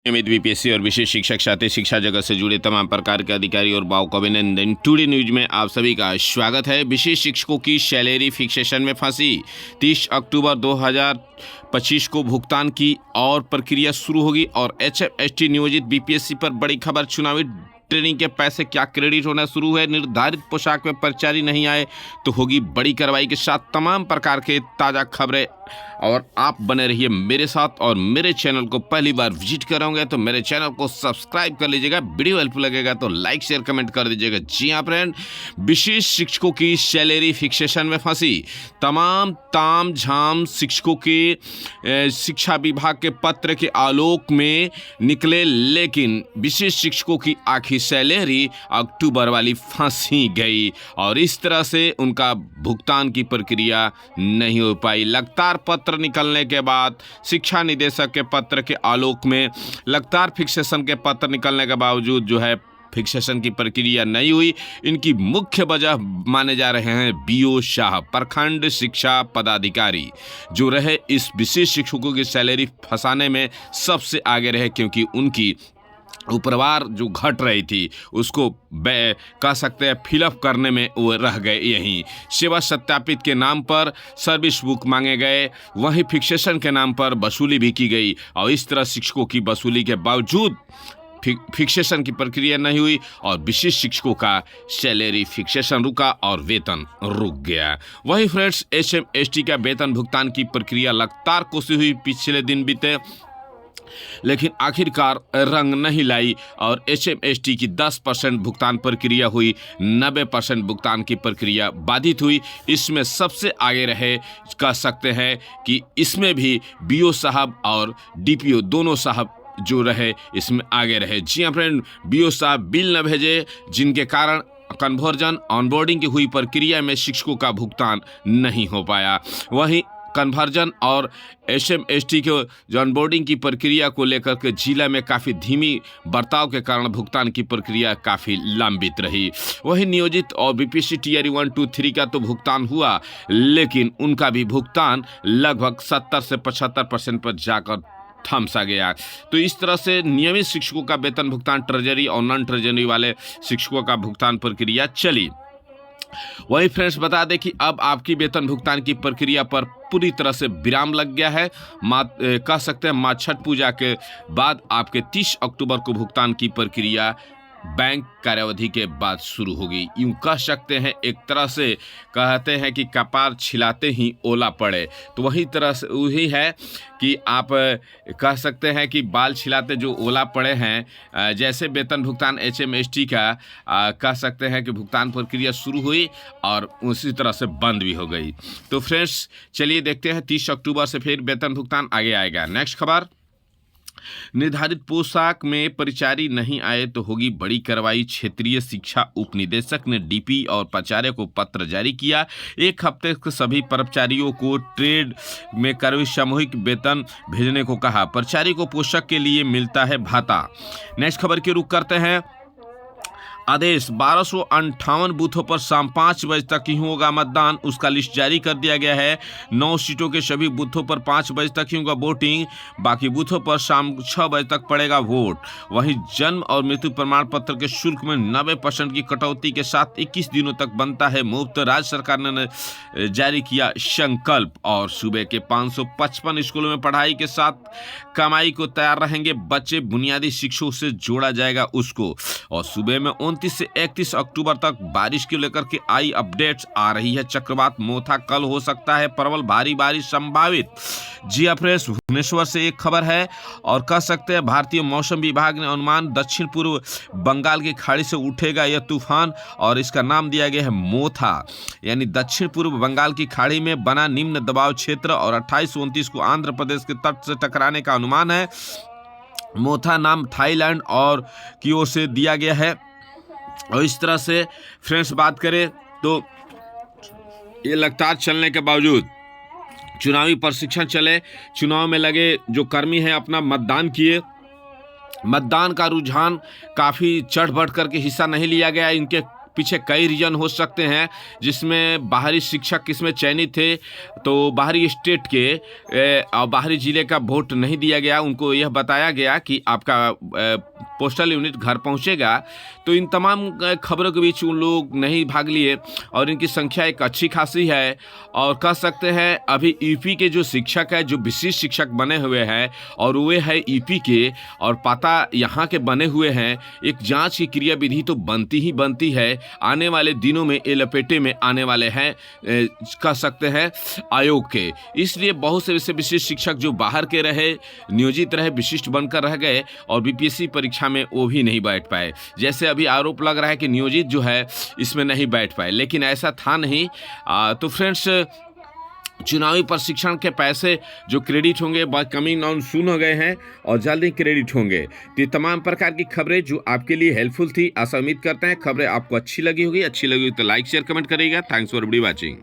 नियमित बीपीएससी और विशेष शिक्षक साथी शिक्षा जगत से जुड़े तमाम प्रकार के अधिकारी और भाव को अभिनंदन। टुडे न्यूज में आप सभी का स्वागत है। विशेष शिक्षकों की सैलरी फिक्सेशन में फंसी 30 अक्टूबर 2025 को भुगतान की और प्रक्रिया शुरू होगी। और एचएफएसटी नियोजित बीपीएससी पर बड़ी खबर, चुनावी ट्रेनिंग के पैसे क्या क्रेडिट होना शुरू है। निर्धारित पोशाक में कर्मचारी नहीं आए तो होगी बड़ी कार्रवाई के साथ तमाम प्रकार के ताज़ा खबरें। और आप बने रहिए मेरे साथ और मेरे चैनल को पहली बार विजिट करोगे तो मेरे चैनल को सब्सक्राइब कर लीजिएगा। वीडियो हेल्पफुल लगेगा तो लाइक शेयर कमेंट कर दीजिएगा। जी हाँ फ्रेंड, विशेष शिक्षकों की सैलरी फिक्सेशन में फंसी तमाम ताम झाम शिक्षकों के शिक्षा विभाग के पत्र के आलोक में निकले, लेकिन विशेष शिक्षकों की आखिर सैलरी अक्टूबर वाली फंसी गई और इस तरह से उनका भुगतान की प्रक्रिया नहीं हो पाई। लगातार पत्र निकलने के बाद शिक्षा निदेशक के पत्र के आलोक में लगातार फिक्सेशन के पत्र निकलने के बावजूद जो है फिक्सेशन की प्रक्रिया नहीं हुई। इनकी मुख्य वजह माने जा रहे हैं बीओ शाह, प्रखंड शिक्षा पदाधिकारी जो रहे इस विशेष शिक्षकों की सैलरी फंसाने में सबसे आगे रहे, क्योंकि उनकी उपरवार जो घट रही थी उसको कह सकते हैं फिलअप करने में वो रह गए। यहीं सेवा सत्यापित के नाम पर सर्विस बुक मांगे गए, वहीं फिक्सेशन के नाम पर वसूली भी की गई और इस तरह शिक्षकों की वसूली के बावजूद फिक्सेशन की प्रक्रिया नहीं हुई और विशेष शिक्षकों का सैलरी फिक्सेशन रुका और वेतन रुक गया। वहीं फ्रेंड्स, एचएमएसटी का वेतन भुगतान की प्रक्रिया लगातार कोशिश हुई, पिछले दिन बीते, लेकिन आखिरकार रंग नहीं लाई और एचएमएसटी की 10% भुगतान प्रक्रिया हुई, 90% भुगतान की प्रक्रिया बाधित हुई। इसमें सबसे आगे रहे, कह सकते हैं कि इसमें भी बीओ साहब और डीपीओ दोनों साहब जो रहे इसमें आगे रहे। जी हाँ फ्रेंड, बीओ साहब बिल न भेजे जिनके कारण कन्वर्जन ऑनबोर्डिंग की हुई प्रक्रिया में शिक्षकों का भुगतान नहीं हो पाया। वहीं कन्वर्जन और एचएमएसटी के जो ऑनबोर्डिंग की प्रक्रिया को लेकर के जिला में काफ़ी धीमी बर्ताव के कारण भुगतान की प्रक्रिया काफ़ी लंबित रही। वहीं नियोजित और बीपीएससी टीयर 1, 2, 3 का तो भुगतान हुआ, लेकिन उनका भी भुगतान लगभग 70 से 75% पर जाकर थम सा गया। तो इस तरह से नियमित शिक्षकों का वेतन भुगतान, ट्रेजरी और नॉन ट्रेजरी वाले शिक्षकों का भुगतान प्रक्रिया चली। वही फ्रेंड्स, बता दें कि अब आपकी वेतन भुगतान की प्रक्रिया पर पूरी तरह से विराम लग गया है। कह सकते हैं माँ छठ पूजा के बाद आपके 30 अक्टूबर को भुगतान की प्रक्रिया बैंक कार्यावधि के बाद शुरू होगी। यूँ कह सकते हैं, एक तरह से कहते हैं कि कपार छिलाते ही ओला पड़े, तो वही तरह से वही है कि आप कह सकते हैं कि बाल छिलाते जो ओला पड़े हैं। जैसे वेतन भुगतान एचएमएसटी का कह सकते हैं कि भुगतान प्रक्रिया शुरू हुई और उसी तरह से बंद भी हो गई। तो फ्रेंड्स, चलिए देखते हैं 30 अक्टूबर से फिर वेतन भुगतान आगे आएगा। नेक्स्ट खबर, निर्धारित पोशाक में परिचारी नहीं आए तो होगी बड़ी कार्रवाई। क्षेत्रीय शिक्षा उप निदेशक ने डीपी और प्राचार्य को पत्र जारी किया। एक हफ्ते के सभी कर्मचारियों को ट्रेड में कर्मचारी सामूहिक वेतन भेजने को कहा। प्राचार्य को पोशाक के लिए मिलता है भाता। नेक्स्ट खबर की रुख करते हैं। आदेश, 1258 बूथों पर शाम 5 बजे तक ही होगा मतदान, उसका लिस्ट जारी कर दिया गया है। 9 सीटों के सभी बूथों पर 5 बजे तक ही होगा वोटिंग, बाकी बूथों पर शाम 6 बजे तक पड़ेगा वोट। वहीं जन्म और मृत्यु प्रमाण पत्र के शुल्क में 90% की कटौती के साथ 21 दिनों तक बनता है मुफ्त। राज्य सरकार ने जारी किया संकल्प और सूबे के 555 स्कूलों में पढ़ाई के साथ कमाई को तैयार रहेंगे बच्चे। बुनियादी शिक्षकों से जोड़ा जाएगा उसको। और सूबे में 29 से 31 अक्टूबर तक बारिश को लेकर के आई अपडेट्स आ रही है। चक्रवात मोथा, कल हो सकता है प्रबल भारी बारिश संभावित। जी फ्रेंड्स, भुवनेश्वर से एक खबर है और कह सकते हैं भारतीय मौसम विभाग ने अनुमान, दक्षिण पूर्व बंगाल की खाड़ी से उठेगा यह तूफान और इसका नाम दिया गया है मोथा। यानी दक्षिण पूर्व बंगाल की खाड़ी में बना निम्न दबाव क्षेत्र और 28-29 को आंध्र प्रदेश के तट से टकराने का अनुमान है। मोथा नाम थाईलैंड और की ओर से दिया गया है। और इस तरह से फ्रेंड्स बात करें तो ये लगातार चलने के बावजूद चुनावी प्रशिक्षण चले, चुनाव में लगे जो कर्मी हैं अपना मतदान किए। मतदान का रुझान काफ़ी चढ़ बढ़ करके हिस्सा नहीं लिया गया। इनके पीछे कई रीजन हो सकते हैं, जिसमें बाहरी शिक्षक किसमें चयनित थे तो बाहरी स्टेट के और बाहरी ज़िले का वोट नहीं दिया गया, उनको यह बताया गया कि आपका पोस्टल यूनिट घर पहुंचेगा। तो इन तमाम खबरों के बीच उन लोग नहीं भाग लिए और इनकी संख्या एक अच्छी खासी है। और कह सकते हैं अभी यूपी के जो शिक्षक है, जो विशेष शिक्षक बने हुए हैं और वे है यूपी के और पता यहाँ के बने हुए हैं, एक जांच की क्रियाविधि तो बनती ही बनती है। आने वाले दिनों में ये लपेटे में आने वाले हैं कह सकते हैं आयोग के। इसलिए बहुत से ऐसे विशेष शिक्षक जो बाहर के रहे, नियोजित रहे, विशिष्ट बनकर रह गए और बीपीएससी परीक्षा में वो भी नहीं बैठ पाए। जैसे अभी आरोप लग रहा है कि नियोजित जो है इसमें नहीं बैठ पाए, लेकिन ऐसा था नहीं। तो फ्रेंड्स, चुनावी प्रशिक्षण के पैसे जो क्रेडिट होंगे वह कमिंग ऑन सून हो गए हैं और जल्द ही क्रेडिट होंगे। तो ये तमाम प्रकार की खबरें जो आपके लिए हेल्पफुल थी, आशा उम्मीद करते हैं खबरें आपको अच्छी लगी होगी। अच्छी लगी तो लाइक शेयर कमेंट करिएगा। Thanks for video watching.